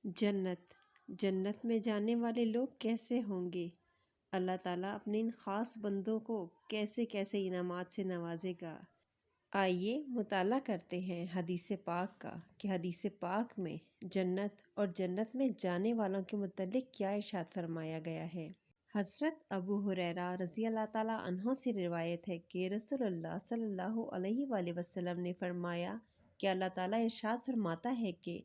جنت جنت میں جانے والے لوگ کیسے ہوں گے؟ اللہ تعالیٰ اپنے ان خاص بندوں کو کیسے کیسے انعامات سے نوازے گا۔ آئیے مطالعہ کرتے ہیں حدیث پاک کا کہ حدیث پاک میں جنت اور جنت میں جانے والوں کے متعلق کیا ارشاد فرمایا گیا ہے۔ حضرت ابو ہریرہ رضی اللہ تعالیٰ عنہ سے روایت ہے کہ رسول اللہ صلی اللہ علیہ وآلہ وسلم نے فرمایا کہ اللہ تعالیٰ ارشاد فرماتا ہے کہ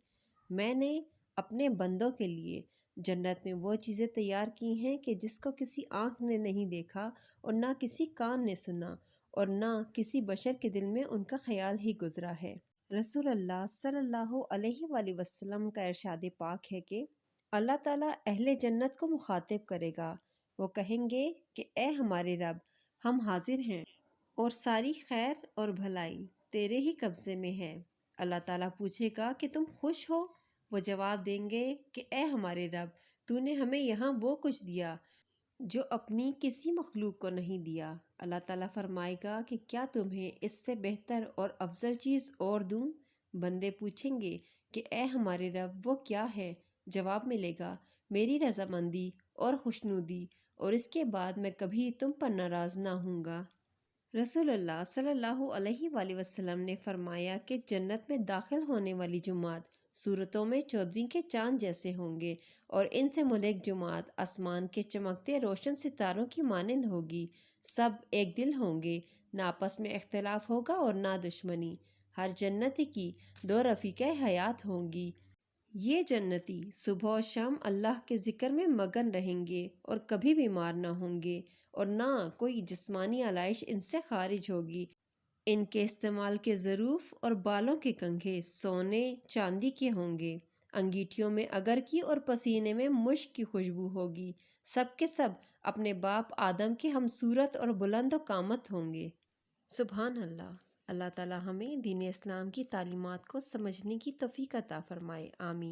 میں نے اپنے بندوں کے لیے جنت میں وہ چیزیں تیار کی ہیں کہ جس کو کسی آنکھ نے نہیں دیکھا اور نہ کسی کان نے سنا اور نہ کسی بشر کے دل میں ان کا خیال ہی گزرا ہے۔ رسول اللہ صلی اللہ علیہ وآلہ وسلم کا ارشاد پاک ہے کہ اللہ تعالیٰ اہل جنت کو مخاطب کرے گا، وہ کہیں گے کہ اے ہمارے رب، ہم حاضر ہیں اور ساری خیر اور بھلائی تیرے ہی قبضے میں ہے۔ اللہ تعالیٰ پوچھے گا کہ تم خوش ہو؟ وہ جواب دیں گے کہ اے ہمارے رب، تو نے ہمیں یہاں وہ کچھ دیا جو اپنی کسی مخلوق کو نہیں دیا۔ اللہ تعالیٰ فرمائے گا کہ کیا تمہیں اس سے بہتر اور افضل چیز اور دوں؟ بندے پوچھیں گے کہ اے ہمارے رب وہ کیا ہے؟ جواب ملے گا میری رضامندی اور خوشنودی، اور اس کے بعد میں کبھی تم پر ناراض نہ ہوں گا۔ رسول اللہ صلی اللہ علیہ وآلہ وسلم نے فرمایا کہ جنت میں داخل ہونے والی جماعت صورتوں میں 14ویں کے چاند جیسے ہوں گے، اور ان سے ملک جماعت آسمان کے چمکتے روشن ستاروں کی مانند ہوگی۔ سب ایک دل ہوں گے، نہ آپس میں اختلاف ہوگا اور نہ دشمنی۔ ہر جنتی کی 2 رفیقہ حیات ہوں گی۔ یہ جنتی صبح و شام اللہ کے ذکر میں مگن رہیں گے اور کبھی بیمار نہ ہوں گے، اور نہ کوئی جسمانی آلائش ان سے خارج ہوگی۔ ان کے استعمال کے ظروف اور بالوں کے کنگھے سونے چاندی کے ہوں گے۔ انگیٹھیوں میں اگر کی اور پسینے میں مشک کی خوشبو ہوگی۔ سب کے سب اپنے باپ آدم کے ہم صورت اور بلند و قامت ہوں گے۔ سبحان اللہ۔ اللہ تعالیٰ ہمیں دین اسلام کی تعلیمات کو سمجھنے کی توفیق عطا فرمائے، آمین۔